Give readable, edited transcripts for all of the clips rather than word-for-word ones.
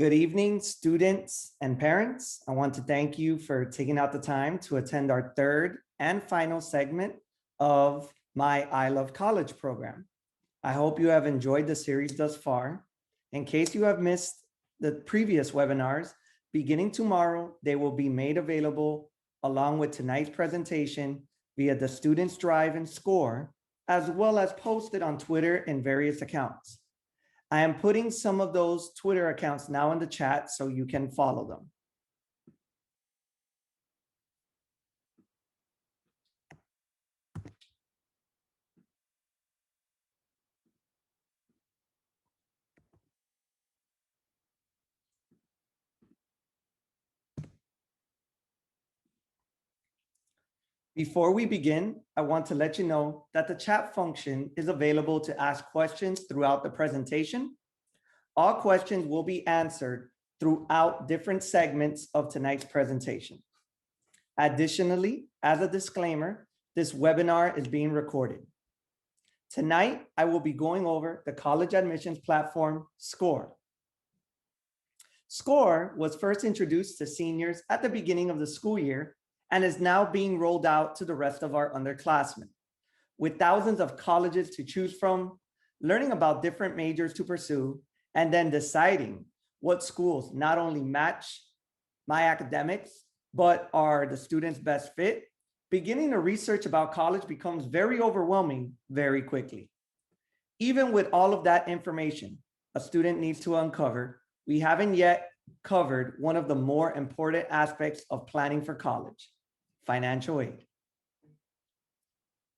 Good evening, students and parents. I want to thank you for taking out the time to attend our third and final segment of my I Love College program. I hope you have enjoyed the series thus far. In case you have missed the previous webinars, beginning tomorrow, they will be made available along with tonight's presentation via the Students Drive and Scoir, as well as posted on Twitter and various accounts. I am putting some of those Twitter accounts now in the chat so you can follow them. Before we begin, I want to let you know that the chat function is available to ask questions throughout the presentation. All questions will be answered throughout different segments of tonight's presentation. Additionally, as a disclaimer, this webinar is being recorded. Tonight, I will be going over the college admissions platform, Scoir. Scoir was first introduced to seniors at the beginning of the school year and is now being rolled out to the rest of our underclassmen. With thousands of colleges to choose from, learning about different majors to pursue, and then deciding what schools not only match my academics, but are the student's best fit, beginning to research about college becomes very overwhelming very quickly. Even with all of that information a student needs to uncover, we haven't yet covered one of the more important aspects of planning for college: financial aid.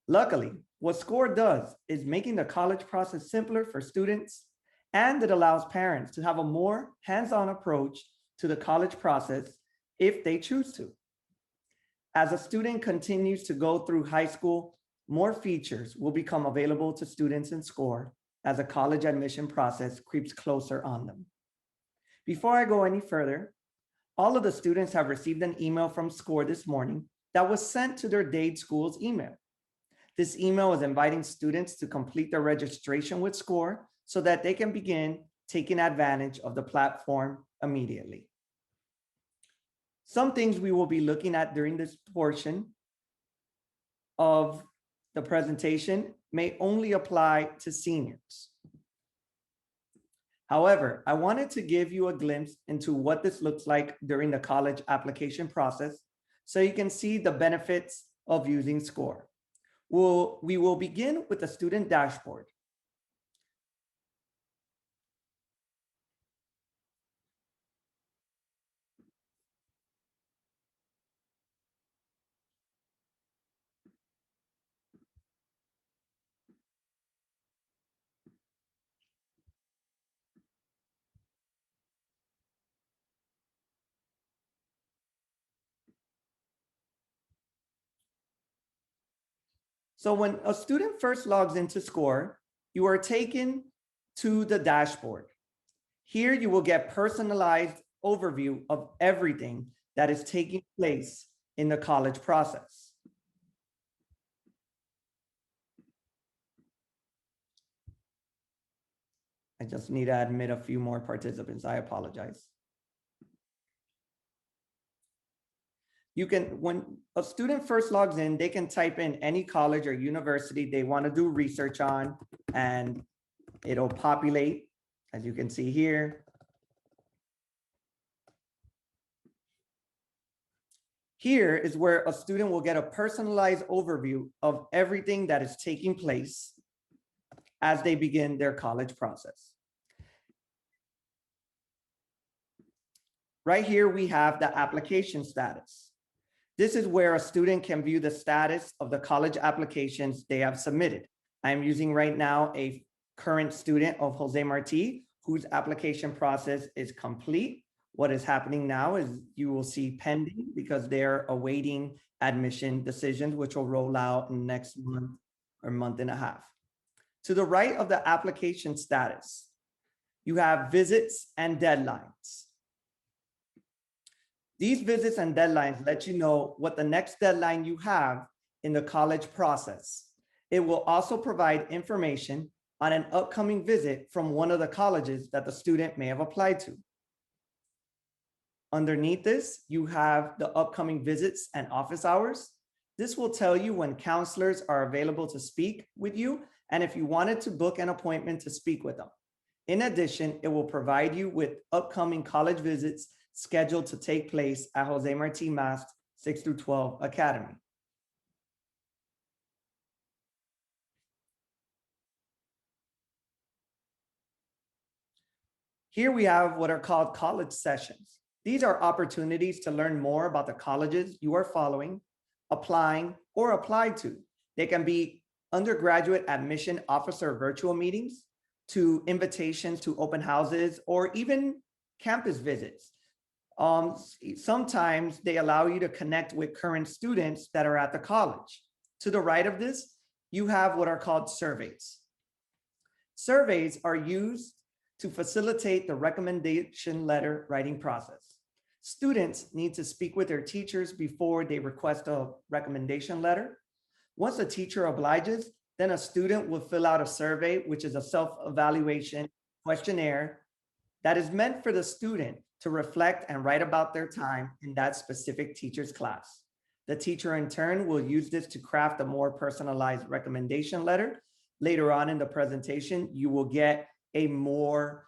Luckily, what Scoir does is making the college process simpler for students, and it allows parents to have a more hands-on approach to the college process if they choose to. As a student continues to go through high school, more features will become available to students in Scoir as the college admission process creeps closer on them. Before I go any further, all of the students have received an email from Scoir this morning that was sent to their Dade School's email. This email is inviting students to complete their registration with Scoir so that they can begin taking advantage of the platform immediately. Some things we will be looking at during this portion of the presentation may only apply to seniors. However, I wanted to give you a glimpse into what this looks like during the college application process so you can see the benefits of using Scoir. We will begin with the student dashboard. So when a student first logs into Scoir, you are taken to the dashboard. Here you will get personalized overview of everything that is taking place in the college process. I just need to admit a few more participants. I apologize. You can, when a student first logs in, they can type in any college or university they want to do research on, and it'll populate, as you can see here. Here is where a student will get a personalized overview of everything that is taking place as they begin their college process. Right here, we have the application status. This is where a student can view the status of the college applications they have submitted. I'm using right now a current student of Jose Marti, whose application process is complete. What is happening now is you will see pending because they're awaiting admission decisions, which will roll out in next month or month and a half. To the right of the application status, you have visits and deadlines. These visits and deadlines let you know what the next deadline you have in the college process. It will also provide information on an upcoming visit from one of the colleges that the student may have applied to. Underneath this, you have the upcoming visits and office hours. This will tell you when counselors are available to speak with you and if you wanted to book an appointment to speak with them. In addition, it will provide you with upcoming college visits scheduled to take place at Jose Marti MAST 6 through 12 Academy. Here we have what are called college sessions. These are opportunities to learn more about the colleges you are following, applying, or applied to. They can be undergraduate admission officer virtual meetings, to invitations to open houses, or even campus visits. Sometimes they allow you to connect with current students that are at the college. To the right of this, you have what are called surveys. Surveys are used to facilitate the recommendation letter writing process. Students need to speak with their teachers before they request a recommendation letter. Once a teacher obliges, then a student will fill out a survey, which is a self-evaluation questionnaire that is meant for the student to reflect and write about their time in that specific teacher's class. The teacher in turn will use this to craft a more personalized recommendation letter. Later on in the presentation, you will get a more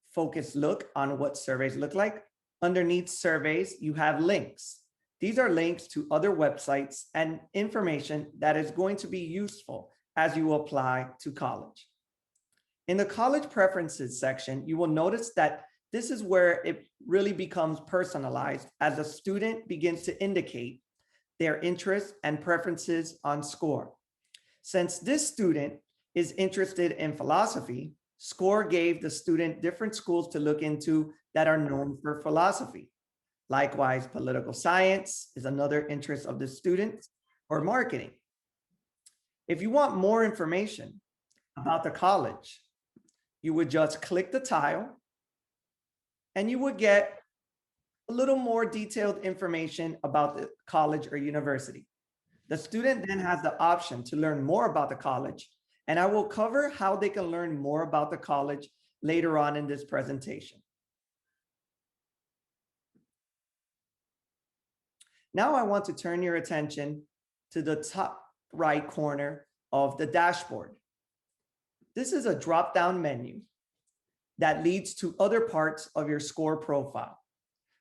focused look on what surveys look like. Underneath surveys, you have links. These are links to other websites and information that is going to be useful as you apply to college. In the college preferences section, you will notice that this is where it really becomes personalized as a student begins to indicate their interests and preferences on Scoir. Since this student is interested in philosophy, Scoir gave the student different schools to look into that are known for philosophy. Likewise, political science is another interest of the student, or marketing. If you want more information about the college, you would just click the tile and you would get a little more detailed information about the college or university. The student then has the option to learn more about the college, and I will cover how they can learn more about the college later on in this presentation. Now I want to turn your attention to the top right corner of the dashboard. This is a drop-down menu that leads to other parts of your Scoir profile.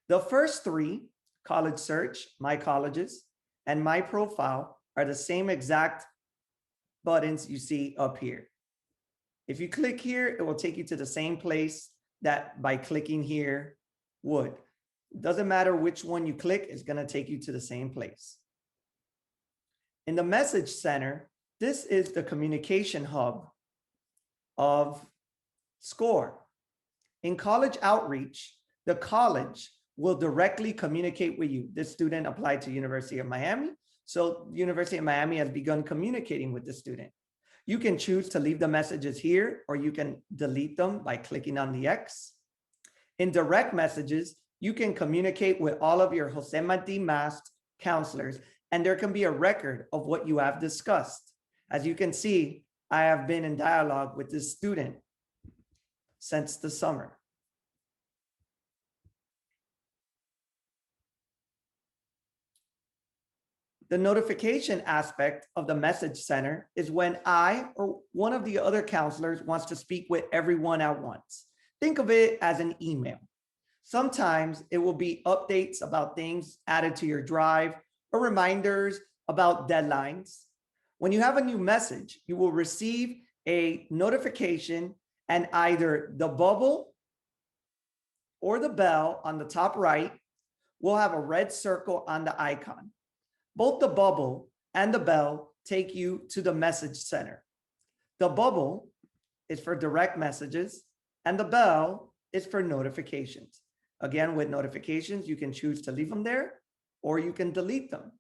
The first three, College Search, My Colleges, and My Profile, are the same exact buttons you see up here. If you click here, it will take you to the same place that by clicking here would. It doesn't matter which one you click, it's going to take you to the same place. In the Message Center, this is the communication hub of Scoir. In college outreach, the college will directly communicate with you. This student applied to University of Miami, so University of Miami has begun communicating with the student. You can choose to leave the messages here, or you can delete them by clicking on the X. In direct messages, you can communicate with all of your Jose Marti MAST counselors, and there can be a record of what you have discussed. As you can see, I have been in dialogue with this student since the summer. The notification aspect of the Message Center is when I or one of the other counselors wants to speak with everyone at once. Think of it as an email. Sometimes it will be updates about things added to your drive or reminders about deadlines. When you have a new message, you will receive a notification, and either the bubble or the bell on the top right will have a red circle on the icon. Both the bubble and the bell take you to the Message Center. The bubble is for direct messages, and the bell is for notifications. Again, with notifications, you can choose to leave them there, or you can delete them.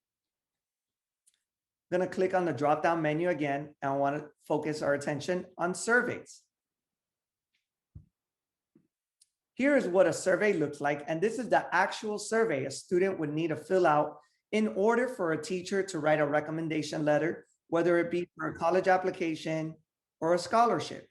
I'm going to click on the drop-down menu again, and I want to focus our attention on surveys. Here is what a survey looks like, and this is the actual survey a student would need to fill out in order for a teacher to write a recommendation letter, whether it be for a college application or a scholarship.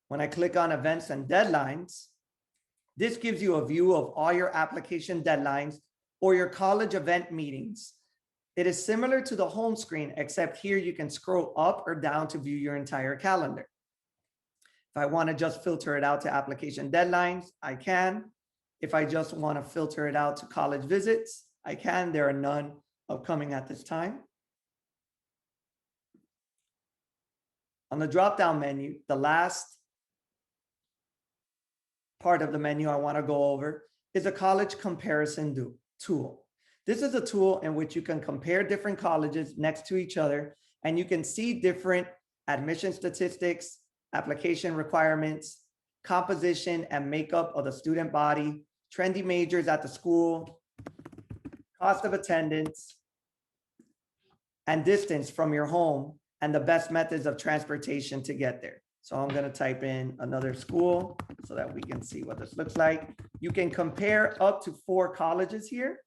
When I click on events and deadlines, this gives you a view of all your application deadlines or your college event meetings. It is similar to the home screen, except here you can scroll up or down to view your entire calendar. If I want to just filter it out to application deadlines, I can. If I just want to filter it out to college visits, I can. There are none upcoming at this time. On the drop-down menu, the last part of the menu I want to go over is a college comparison tool. This is a tool in which you can compare different colleges next to each other, and you can see different admission statistics, application requirements, composition and makeup of the student body, trendy majors at the school, cost of attendance, and distance from your home, and the best methods of transportation to get there. So I'm going to type in another school so that we can see what this looks like. You can compare up to 4 colleges here.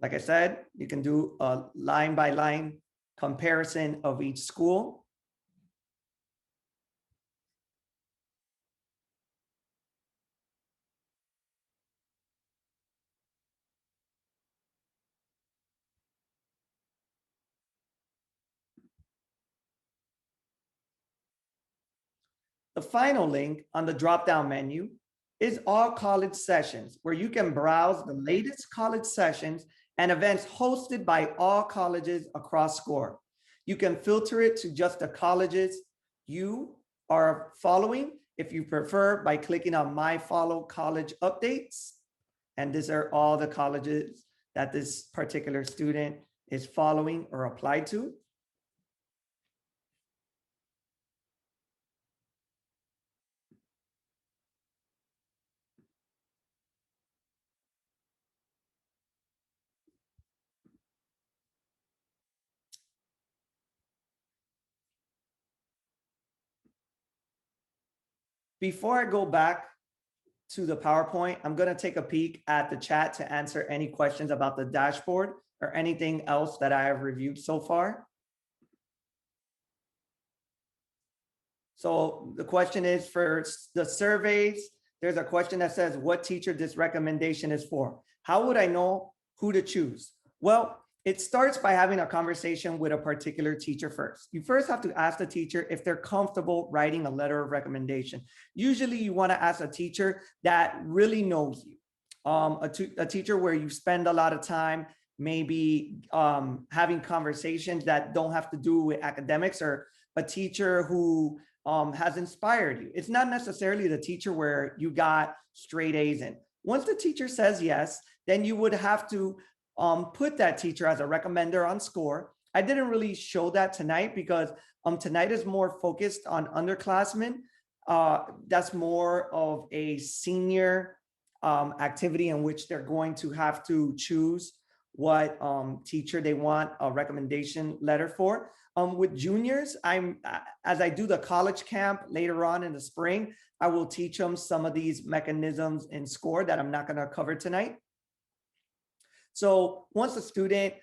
Like I said, you can do a line by line comparison of each school. The final link on the drop-down menu is all college sessions, where you can browse the latest college sessions and events hosted by all colleges across Scoir. You can filter it to just the colleges you are following, if you prefer, by clicking on My Follow College Updates. And these are all the colleges that this particular student is following or applied to. Before I go back to the PowerPoint, I'm going to take a peek at the chat to answer any questions about the dashboard or anything else that I have reviewed so far. So the question is for the surveys, there's a question that says, what teacher this recommendation is for? How would I know who to choose? Well, it starts by having a conversation with a particular teacher first. You first have to ask the teacher if they're comfortable writing a letter of recommendation. Usually you want to ask a teacher that really knows you, a teacher where you spend a lot of time, maybe having conversations that don't have to do with academics, or a teacher who has inspired you. It's not necessarily the teacher where you got straight A's in. Once the teacher says yes, then you would have to put that teacher as a recommender on Scoir. I didn't really show that tonight because tonight is more focused on underclassmen. That's more of a senior activity in which they're going to have to choose what teacher they want a recommendation letter for. With juniors, as I do the college camp later on in the spring, I will teach them some of these mechanisms in Scoir that I'm not going to cover tonight. So once the student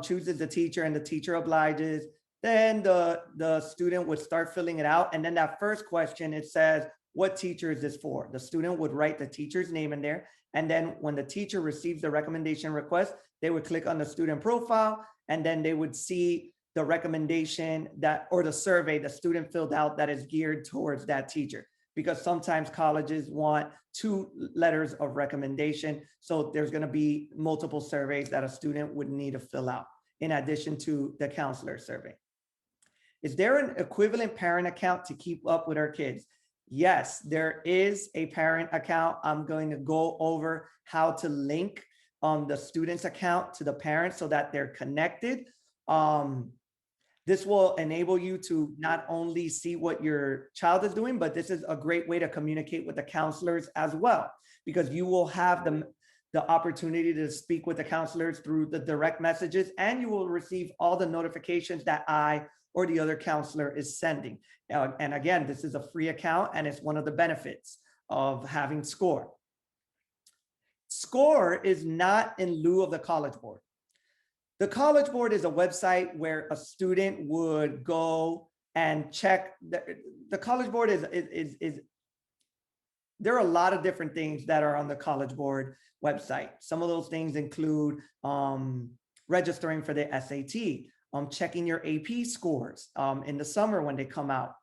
chooses the teacher and the teacher obliges, then the student would start filling it out. And then that first question, it says, what teacher is this for? The student would write the teacher's name in there. And then when the teacher receives the recommendation request, they would click on the student profile, and then they would see the recommendation that, or the survey the student filled out that is geared towards that teacher. Because sometimes colleges want 2 letters of recommendation. So there's going to be multiple surveys that a student would need to fill out in addition to the counselor survey. Is there an equivalent parent account to keep up with our kids? Yes, there is a parent account. I'm going to go over how to link the student's account to the parent so that they're connected. This will enable you to not only see what your child is doing, but this is a great way to communicate with the counselors as well, because you will have the opportunity to speak with the counselors through the direct messages, and you will receive all the notifications that I or the other counselor is sending. And again, this is a free account, and it's one of the benefits of having Scoir. Scoir is not in lieu of the College Board. The College Board is a website where a student would go and check. The College Board is there are a lot of different things that are on the College Board website. Some of those things include registering for the SAT, checking your AP scores in the summer when they come out.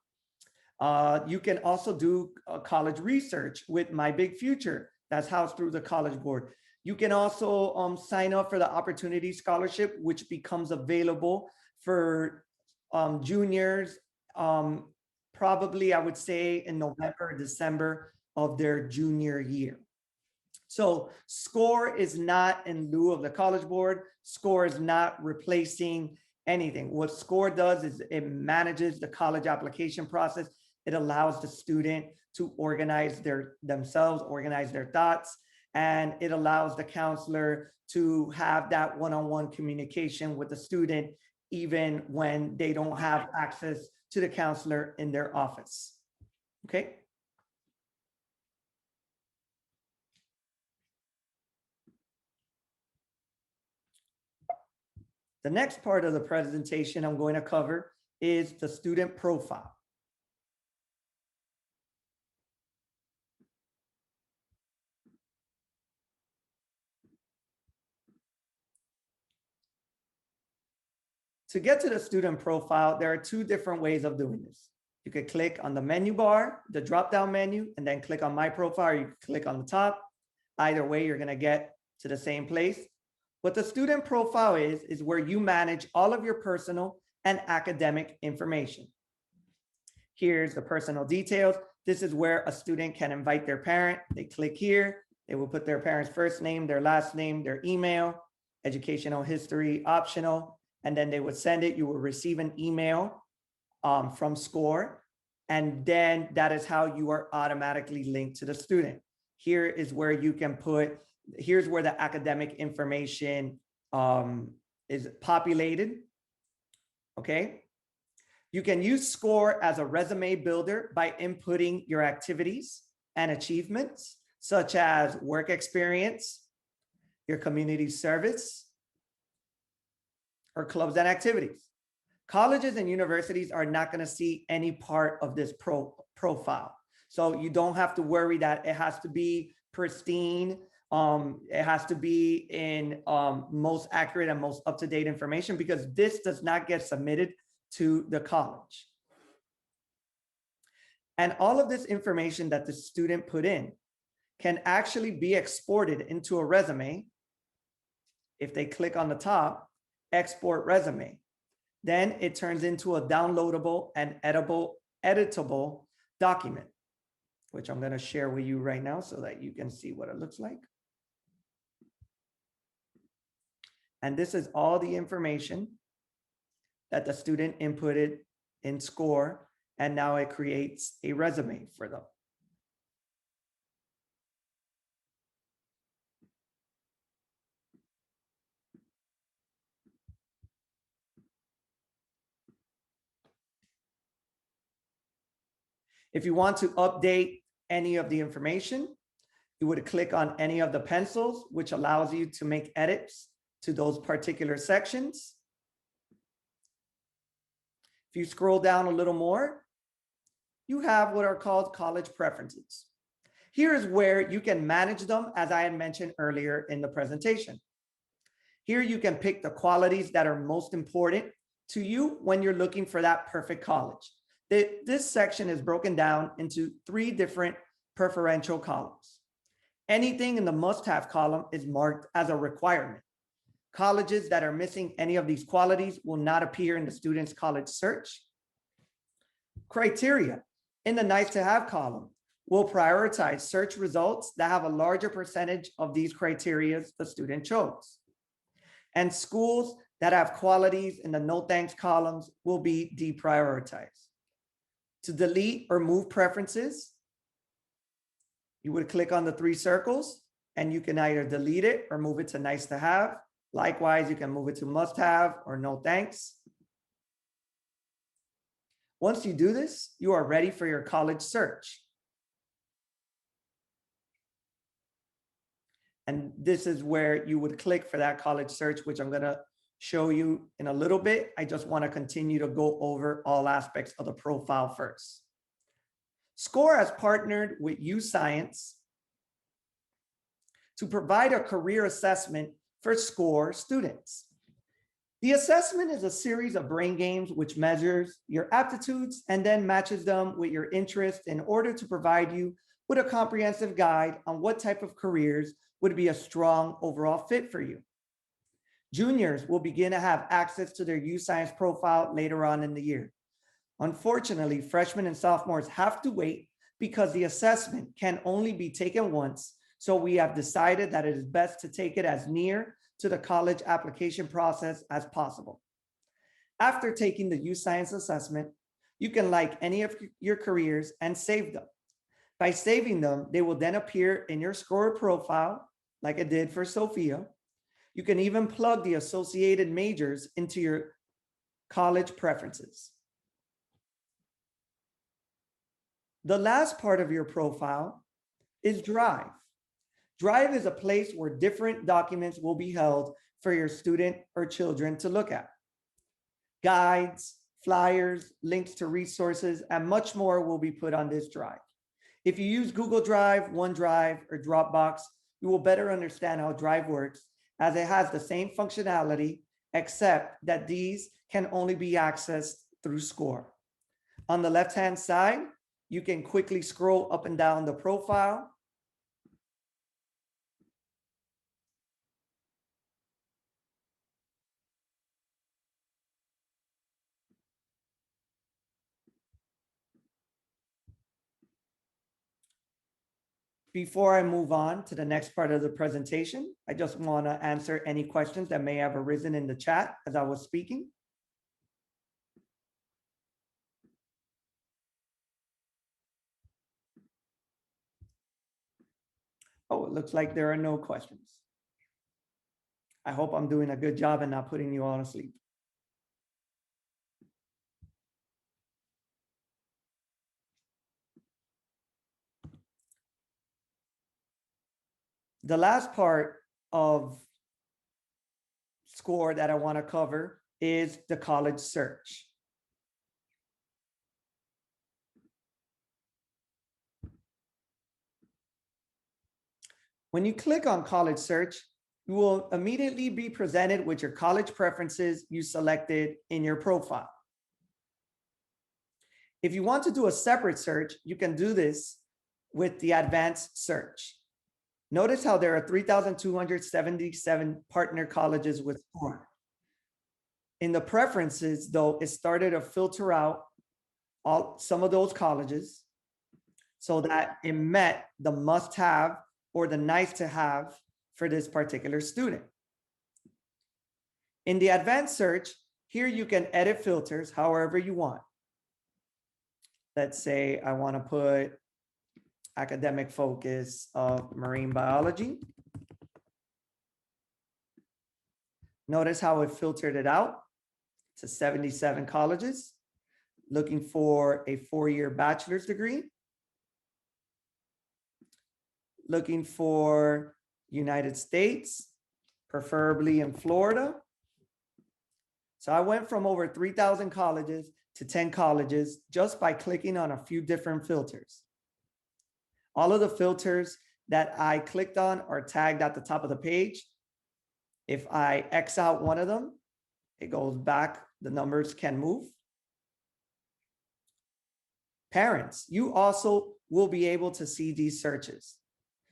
You can also do college research with My Big Future. That's housed through the College Board. You can also sign up for the Opportunity Scholarship, which becomes available for juniors, probably I would say in November or December of their junior year. So Scoir is not in lieu of the College Board. Scoir is not replacing anything. What Scoir does is it manages the college application process. It allows the student to organize themselves, organize their thoughts, and it allows the counselor to have that one-on-one communication with the student, even when they don't have access to the counselor in their office. Okay. The next part of the presentation I'm going to cover is the student profile. To get to the student profile, there are two different ways of doing this. You could click on the menu bar, the drop-down menu, and then click on My Profile. You can click on the top. Either way, you're going to get to the same place. What the student profile is where you manage all of your personal and academic information. Here's the personal details. This is where a student can invite their parent. They click here. They will put their parent's first name, their last name, their email, educational history, optional, and then they would send it. You will receive an email from Scoir, and then that is how you are automatically linked to the student. Here is where you can put, here's where the academic information is populated, okay? You can use Scoir as a resume builder by inputting your activities and achievements, such as work experience, your community service, or clubs and activities. Colleges and universities are not going to see any part of this profile. So you don't have to worry that it has to be pristine. It has to be in most accurate and most up-to-date information, because this does not get submitted to the college. And all of this information that the student put in can actually be exported into a resume. If they click on the top, export resume, then it turns into a downloadable and editable document, which I'm going to share with you right now so that you can see what it looks like. And this is all the information that the student inputted in Scoir, and now it creates a resume for them. If you want to update any of the information, you would click on any of the pencils, which allows you to make edits to those particular sections. If you scroll down a little more, you have what are called college preferences. Here is where you can manage them, as I had mentioned earlier in the presentation. Here you can pick the qualities that are most important to you when you're looking for that perfect college. This section is broken down into 3 different preferential columns. Anything in the must-have column is marked as a requirement. Colleges that are missing any of these qualities will not appear in the student's college search. Criteria in the nice-to-have column will prioritize search results that have a larger percentage of these criteria the student chose. And schools that have qualities in the no thanks columns will be deprioritized. To delete or move preferences, you would click on the 3 circles and you can either delete it or move it to nice to have. Likewise, you can move it to must have or no thanks. Once you do this, you are ready for your college search. And this is where you would click for that college search, which I'm going to show you in a little bit. I just want to continue to go over all aspects of the profile first. Scoir has partnered with UScience to provide a career assessment for Scoir students. The assessment is a series of brain games which measures your aptitudes and then matches them with your interests in order to provide you with a comprehensive guide on what type of careers would be a strong overall fit for you. Juniors will begin to have access to their UScience profile later on in the year. Unfortunately, freshmen and sophomores have to wait because the assessment can only be taken once. So we have decided that it is best to take it as near to the college application process as possible. After taking the UScience assessment, you can like any of your careers and save them. By saving them, they will then appear in your Scoir profile, like I did for Sophia. You can even plug the associated majors into your college preferences. The last part of your profile is Drive. Drive is a place where different documents will be held for your student or children to look at. Guides, flyers, links to resources, and much more will be put on this drive. If you use Google Drive, OneDrive, or Dropbox, you will better understand how Drive works, as it has the same functionality, except that these can only be accessed through Scoir. On the left-hand side, you can quickly scroll up and down the profile. Before I move on to the next part of the presentation, I just want to answer any questions that may have arisen in the chat as I was speaking. Oh, it looks like there are no questions. I hope I'm doing a good job and not putting you all to sleep. The last part of Scoir that I want to cover is the college search. When you click on college search, you will immediately be presented with your college preferences you selected in your profile. If you want to do a separate search, you can do this with the advanced search. Notice how there are 3,277 partner colleges with Scoir. In the preferences, though, it started to filter out some of those colleges so that it met the must-have or the nice-to-have for this particular student. In the advanced search, here you can edit filters however you want. Let's say I want to put academic focus of marine biology. Notice how it filtered it out to 77 colleges, looking for a 4-year bachelor's degree, looking for United States, preferably in Florida. So I went from over 3,000 colleges to 10 colleges just by clicking on a few different filters. All of the filters that I clicked on are tagged at the top of the page. If I X out one of them, it goes back, the numbers can move. Parents, you also will be able to see these searches.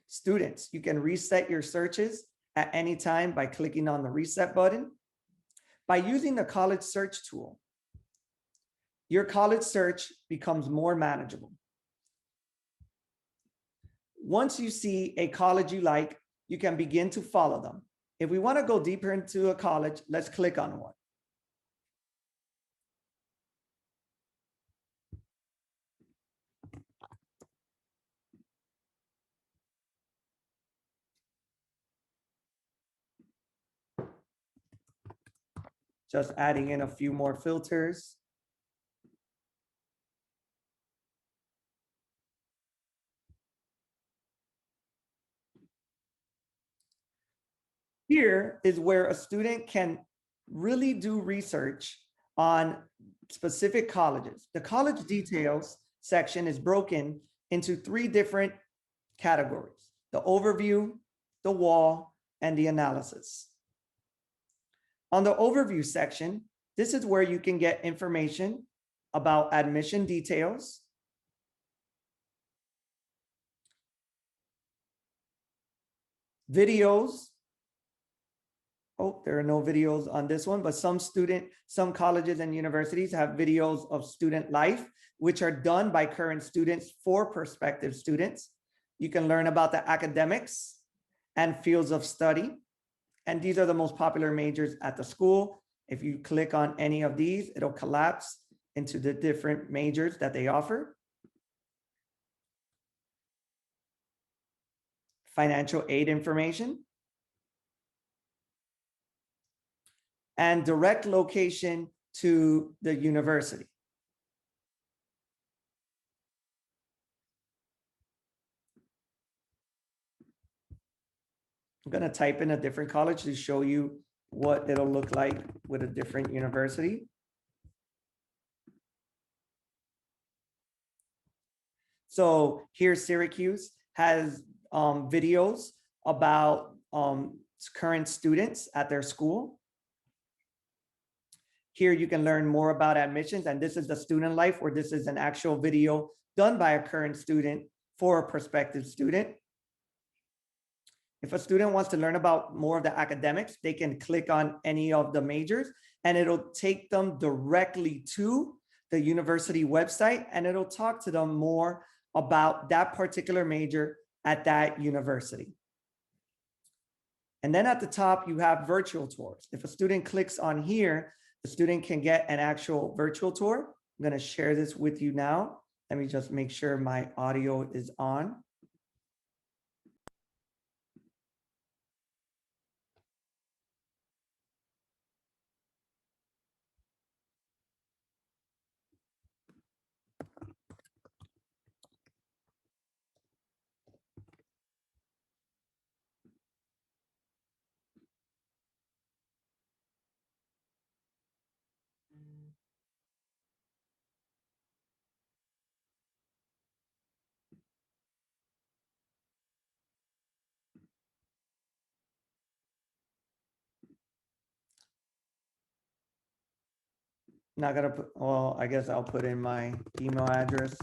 Students, you can reset your searches at any time by clicking on the reset button. By using the college search tool, your college search becomes more manageable. Once you see a college you like, you can begin to follow them. If we want to go deeper into a college, let's click on one. Just adding in a few more filters. Here is where a student can really do research on specific colleges. The college details section is broken into 3 different categories: the overview, the wall, and the analysis. On the overview section, this is where you can get information about admission details, videos. Oh, there are no videos on this one, but some colleges and universities have videos of student life, which are done by current students for prospective students. You can learn about the academics and fields of study. And these are the most popular majors at the school. If you click on any of these, it'll collapse into the different majors that they offer. Financial aid information. And direct location to the university. I'm going to type in a different college to show you what it'll look like with a different university. So here, Syracuse has videos about current students at their school. Here you can learn more about admissions, and this is the student life, where this is an actual video done by a current student for a prospective student. If a student wants to learn about more of the academics, they can click on any of the majors and it'll take them directly to the university website, and it'll talk to them more about that particular major at that university. And then at the top, you have virtual tours. If a student clicks on here, the student can get an actual virtual tour. I'm going to share this with you now. Let me just make sure my audio is on. Not gonna put, well, I guess I'll put in my email address.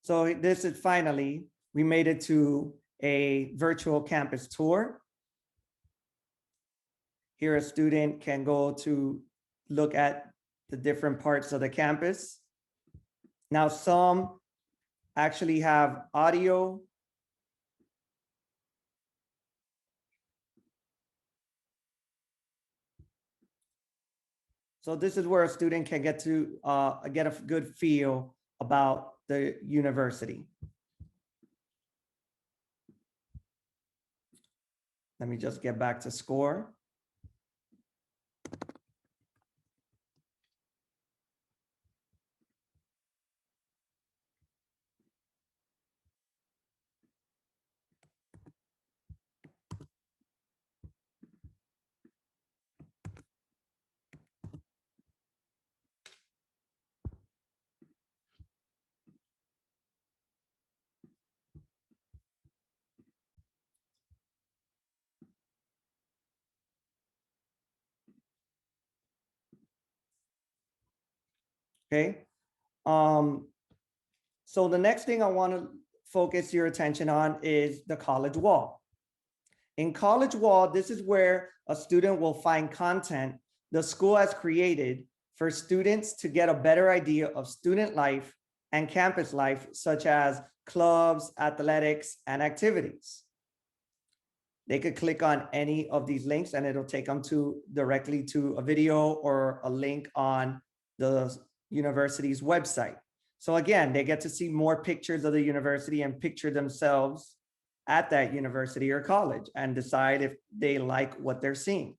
So this is finally, we made it to a virtual campus tour. Here a student can go to look at the different parts of the campus. Now some actually have audio. So this is where a student can get to get a good feel about the university. Let me just get back to Scoir. Okay. So the next thing I want to focus your attention on is the college wall. In college wall, this is where a student will find content the school has created for students to get a better idea of student life and campus life, such as clubs, athletics, and activities. They could click on any of these links and it'll take them directly to a video or a link on the university's website. So again, they get to see more pictures of the university and picture themselves at that university or college and decide if they like what they're seeing.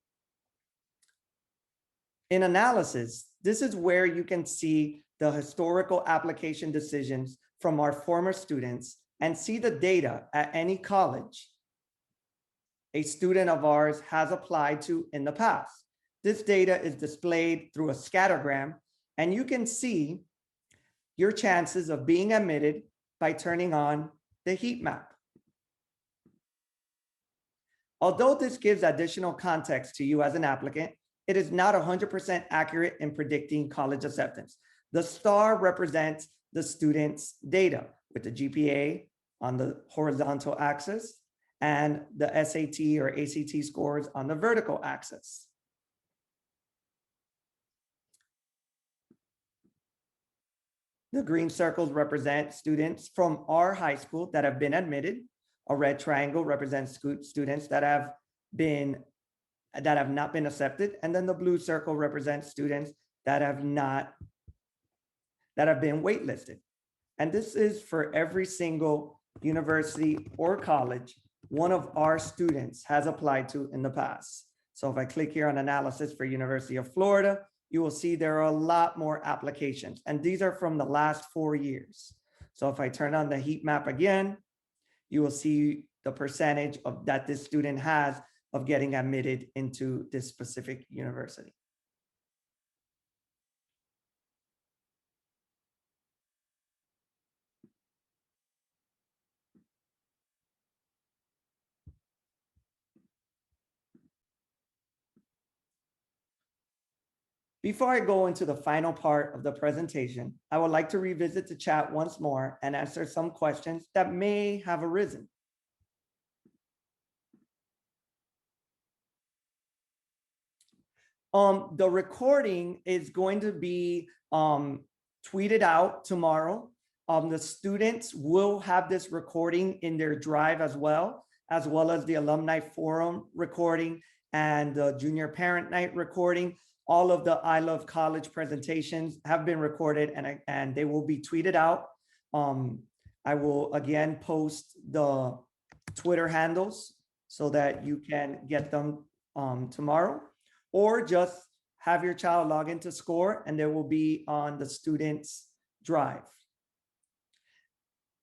In analysis, this is where you can see the historical application decisions from our former students and see the data at any college a student of ours has applied to in the past. This data is displayed through a scattergram, and you can see your chances of being admitted by turning on the heat map. Although this gives additional context to you as an applicant, it is not 100% accurate in predicting college acceptance. The star represents the student's data with the GPA on the horizontal axis and the SAT or ACT scores on the vertical axis. The green circles represent students from our high school that have been admitted. A red triangle represents students that have not been accepted, and then the blue circle represents students that have been waitlisted. And this is for every single university or college one of our students has applied to in the past. So if I click here on analysis for University of Florida, you will see there are a lot more applications, and these are from the last 4 years. So if I turn on the heat map again, you will see the percentage of that this student has of getting admitted into this specific university. Before I go into the final part of the presentation, I would like to revisit the chat once more and answer some questions that may have arisen. The recording is going to be tweeted out tomorrow. The students will have this recording in their drive as well as the alumni forum recording and the junior parent night recording. All of the I Love College presentations have been recorded and they will be tweeted out. I will again post the Twitter handles so that you can get them tomorrow, or just have your child log into Scoir and they will be on the student's drive.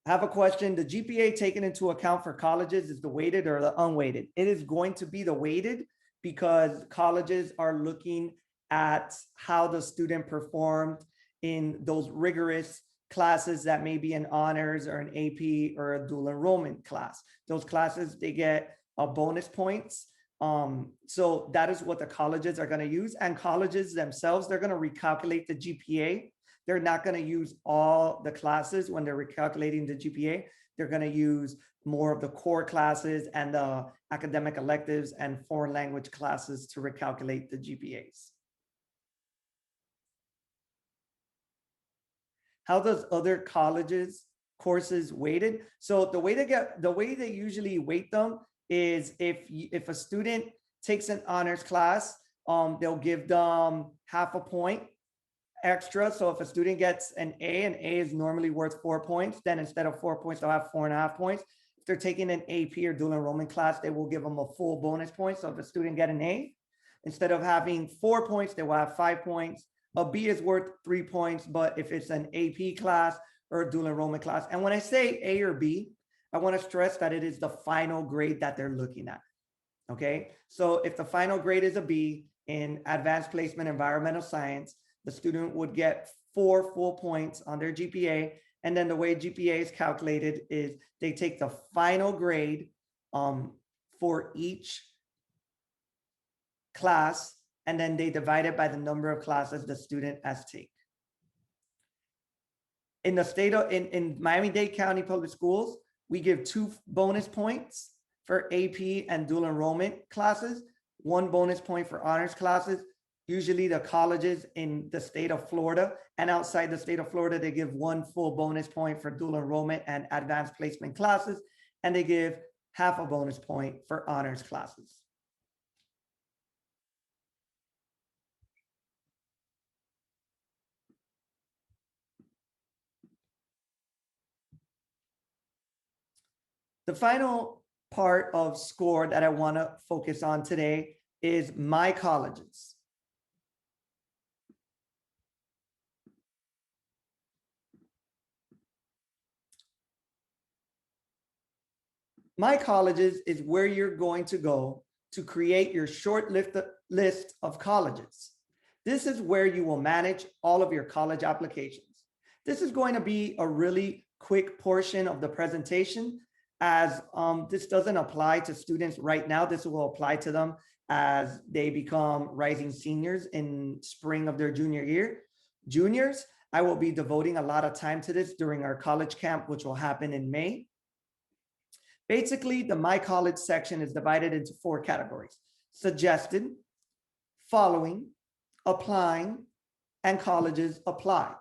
I have a question. The GPA taken into account for colleges is the weighted or the unweighted? It is going to be the weighted because colleges are looking at how the student performed in those rigorous classes that may be an honors or an AP or a dual enrollment class. Those classes, they get bonus points. So that is what the colleges are going to use, and colleges themselves, they're going to recalculate the GPA. They're not going to use all the classes when they're recalculating the GPA. They're going to use more of the core classes and the academic electives and foreign language classes to recalculate the GPAs. How does other colleges courses weighted? So the way they usually weight them is if a student takes an honors class, they'll give them half a point extra. So if a student gets an A, and A is normally worth 4 points, then instead of 4 points, they'll have 4.5 points. If they're taking an AP or dual enrollment class, they will give them a full bonus point. So if a student get an A, instead of having 4 points, they will have 5 points. A B is worth 3 points, but if it's an AP class or a dual enrollment class, and when I say A or B, I want to stress that it is the final grade that they're looking at. Okay, so if the final grade is a B in advanced placement environmental science, the student would get 4 full points on their GPA. And then the way GPA is calculated is they take the final grade for each class, and then they divide it by the number of classes the student has taken. In the state of, in Miami-Dade County Public Schools, we give 2 bonus points for AP and dual enrollment classes, 1 bonus point for honors classes, Usually the colleges in the state of Florida and outside the state of Florida, they give 1 full bonus point for dual enrollment and advanced placement classes, and they give half a bonus point for honors classes. The final part of Scoir that I want to focus on today is my colleges. My colleges is where you're going to go to create your short list of colleges. This is where you will manage all of your college applications. This is going to be a really quick portion of the presentation, as this doesn't apply to students right now. This will apply to them as they become rising seniors in spring of their junior year. Juniors, I will be devoting a lot of time to this during our college camp, which will happen in May. Basically, the My College section is divided into 4 categories: suggested, following, applying, and colleges applied.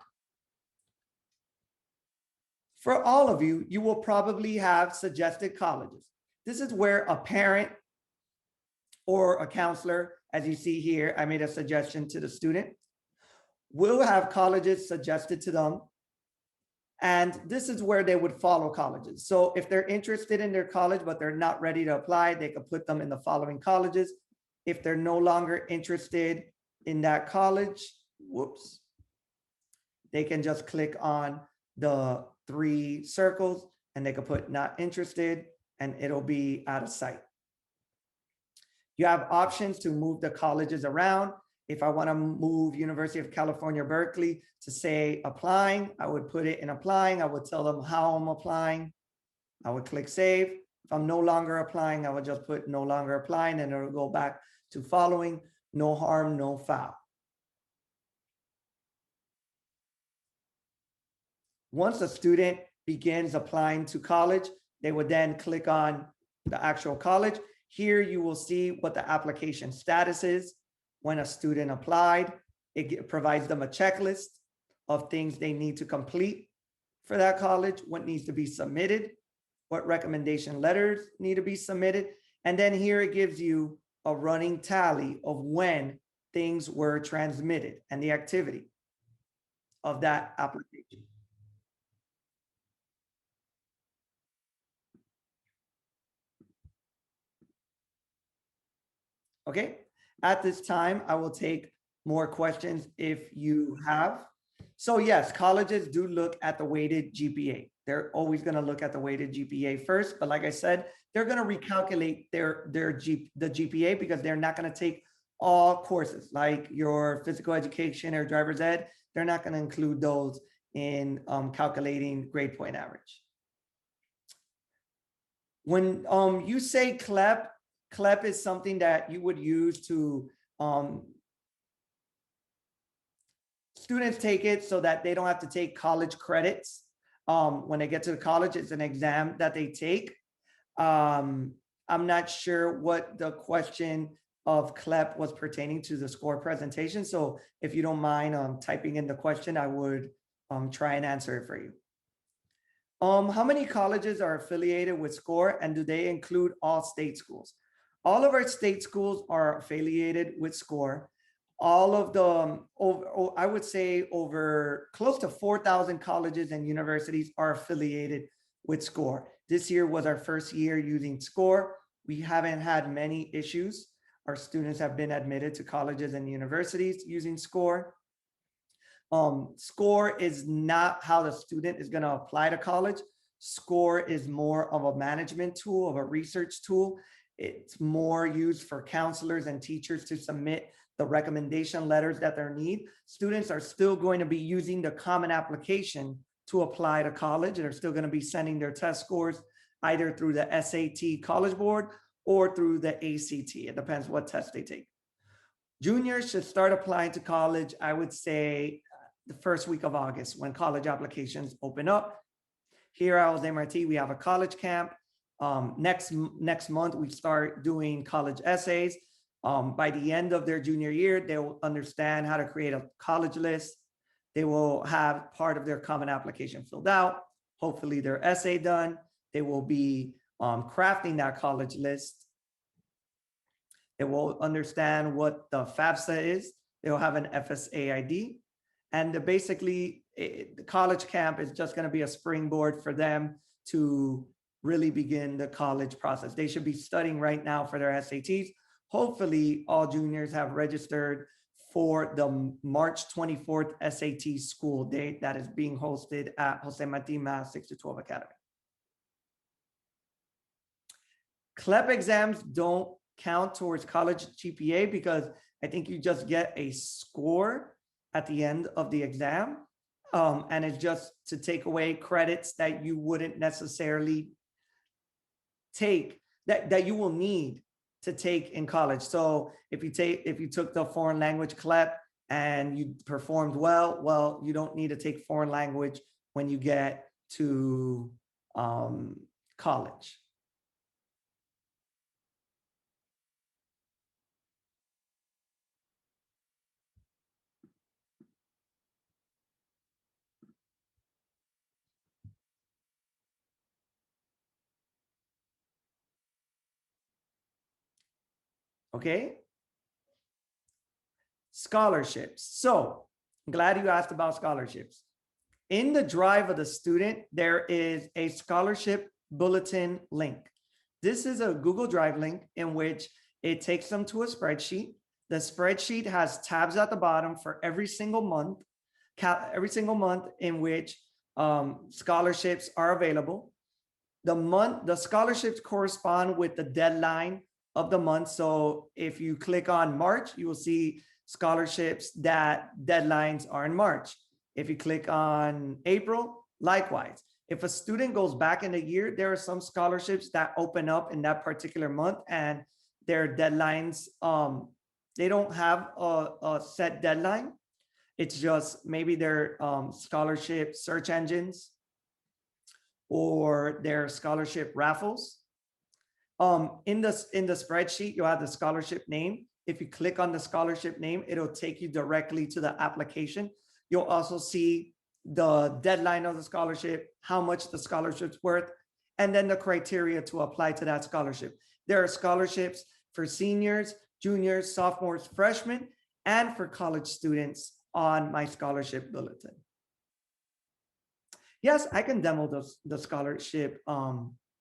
For all of you, you will probably have suggested colleges. This is where a parent or a counselor, as you see here, I made a suggestion to the student, will have colleges suggested to them. And this is where they would follow colleges. So if they're interested in their college, but they're not ready to apply, they could put them in the following colleges. If they're no longer interested in that college, whoops, they can just click on the 3 circles and they could put not interested and it'll be out of sight. You have options to move the colleges around. If I want to move University of California, Berkeley to say applying, I would put it in applying. I would tell them how I'm applying. I would click save. If I'm no longer applying, I would just put no longer applying and it'll go back to following. No harm, no foul. Once a student begins applying to college, they would then click on the actual college. Here you will see what the application status is. When a student applied, it provides them a checklist of things they need to complete for that college, what needs to be submitted, what recommendation letters need to be submitted. And then here it gives you a running tally of when things were transmitted and the activity of that application. Okay, at this time, I will take more questions if you have. So yes, colleges do look at the weighted GPA. They're always going to look at the weighted GPA first, but like I said, they're going to recalculate the GPA because they're not going to take all courses like your physical education or driver's ed. They're not going to include those in calculating grade point average. When you say CLEP is something that you would use to students take it so that they don't have to take college credits. When they get to the college, it's an exam that they take. I'm not sure what the question of CLEP was pertaining to the Scoir presentation. So if you don't mind typing in the question, I would try and answer it for you. How many colleges are affiliated with Scoir, and do they include all state schools? All of our state schools are affiliated with Scoir. All of the, I would say over close to 4,000 colleges and universities are affiliated with Scoir. This year was our first year using Scoir. We haven't had many issues. Our students have been admitted to colleges and universities using Scoir. Scoir is not how the student is going to apply to college. Scoir is more of a management tool, of a research tool. It's more used for counselors and teachers to submit the recommendation letters that they need. Students are still going to be using the common application to apply to college. They're still going to be sending their test scores either through the SAT College Board or through the ACT. It depends what test they take. Juniors should start applying to college, I would say, the first week of August when college applications open up. Here at Jose Marti, we have a college camp. Next month, we start doing college essays. By the end of their junior year, they will understand how to create a college list. They will have part of their common application filled out, hopefully their essay done. They will be crafting that college list. They will understand what the FAFSA is. They will have an FSA ID. And basically, the college camp is just going to be a springboard for them to really begin the college process. They should be studying right now for their SATs. Hopefully, all juniors have registered for the March 24th SAT school date that is being hosted at Jose Marti MAST 6 to 12 Academy. CLEP exams don't count towards college GPA because I think you just get a score at the end of the exam. And it's just to take away credits that you wouldn't necessarily take, that you will need to take in college. So if you took the foreign language CLEP and you performed well, you don't need to take foreign language when you get to college. Okay. Scholarships. So I'm glad you asked about scholarships. In the drive of the student, there is a scholarship bulletin link. This is a Google Drive link in which it takes them to a spreadsheet. The spreadsheet has tabs at the bottom for every single month in which scholarships are available. The scholarships correspond with the deadline of the month. So if you click on March, you will see scholarships that deadlines are in March. If you click on April, likewise. If a student goes back in a year, there are some scholarships that open up in that particular month and their deadlines, they don't have a set deadline. It's just maybe their scholarship search engines or their scholarship raffles. In the spreadsheet, you'll have the scholarship name. If you click on the scholarship name, it'll take you directly to the application. You'll also see the deadline of the scholarship, how much the scholarship's worth, and then the criteria to apply to that scholarship. There are scholarships for seniors, juniors, sophomores, freshmen, and for college students on my scholarship bulletin. Yes, I can demo the scholarship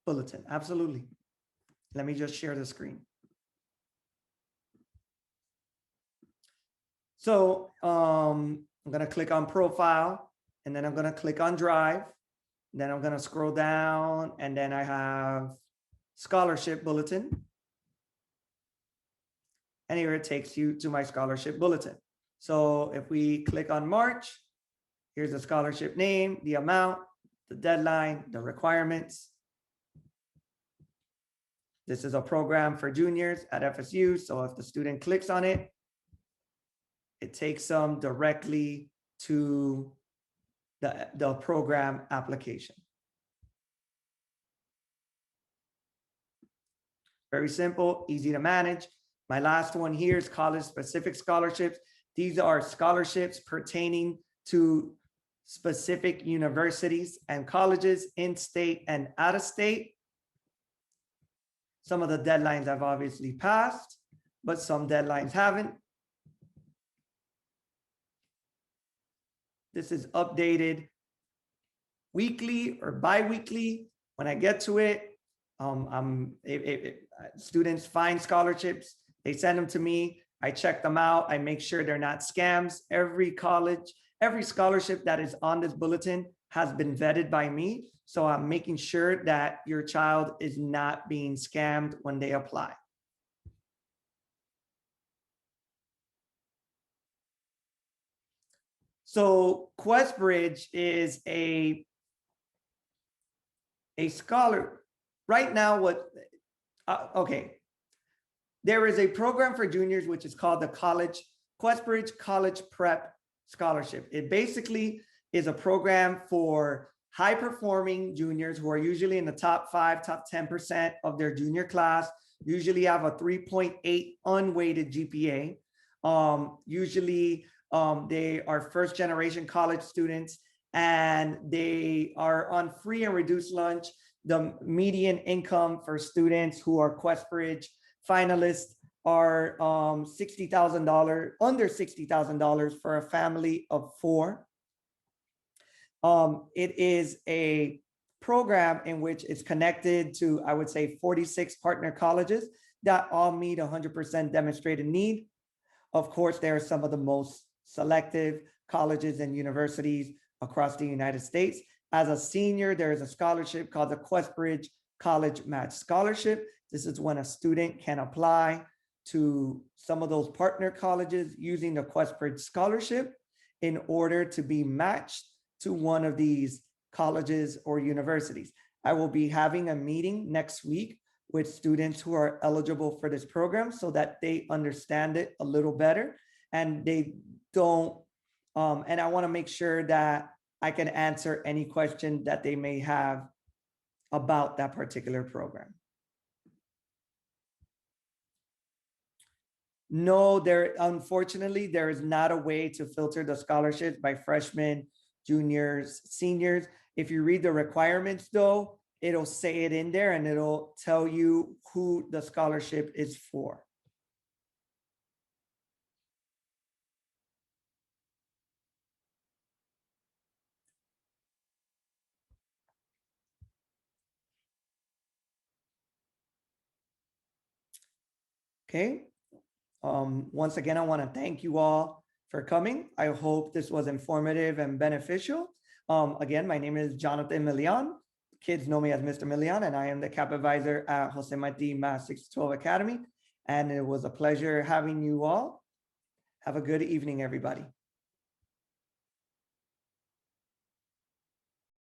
bulletin, absolutely. Let me just share the screen. So I'm going to click on profile, and then I'm going to click on drive. Then I'm going to scroll down, and then I have scholarship bulletin. And here it takes you to my scholarship bulletin. So if we click on March, here's the scholarship name, the amount, the deadline, the requirements. This is a program for juniors at FSU. So if the student clicks on it, it takes them directly to the program application. Very simple, easy to manage. My last one here is college-specific scholarships. These are scholarships pertaining to specific universities and colleges in state and out of state. Some of the deadlines have obviously passed, but some deadlines haven't. This is updated weekly or bi-weekly. When I get to it, students find scholarships, they send them to me, I check them out, I make sure they're not scams. Every scholarship that is on this bulletin has been vetted by me. So I'm making sure that your child is not being scammed when they apply. So QuestBridge is a scholar. Right now, okay. There is a program for juniors, which is called the QuestBridge College Prep Scholarship. It basically is a program for high-performing juniors who are usually in the top 5, top 10% of their junior class, usually have a 3.8 unweighted GPA. Usually they are first generation college students and they are on free and reduced lunch. The median income for students who are QuestBridge finalists are $60,000, under $60,000 for a family of 4. It is a program in which it's connected to, I would say, 46 partner colleges that all meet 100% demonstrated need. Of course, there are some of the most selective colleges and universities across the United States. As a senior, there is a scholarship called the QuestBridge College Match Scholarship. This is when a student can apply to some of those partner colleges using the QuestBridge scholarship in order to be matched to one of these colleges or universities. I will be having a meeting next week with students who are eligible for this program so that they understand it a little better and they don't, and I want to make sure that I can answer any question that they may have about that particular program. No, unfortunately, there is not a way to filter the scholarships by freshmen, juniors, seniors. If you read the requirements though, it'll say it in there and it'll tell you who the scholarship is for. Okay. Once again, I want to thank you all for coming. I hope this was informative and beneficial. Again, my name is Jonathan Milian. Kids know me as Mr. Milian, and I am the CAP advisor at Jose Marti MAST 612 Academy. And it was a pleasure having you all. Have a good evening, everybody.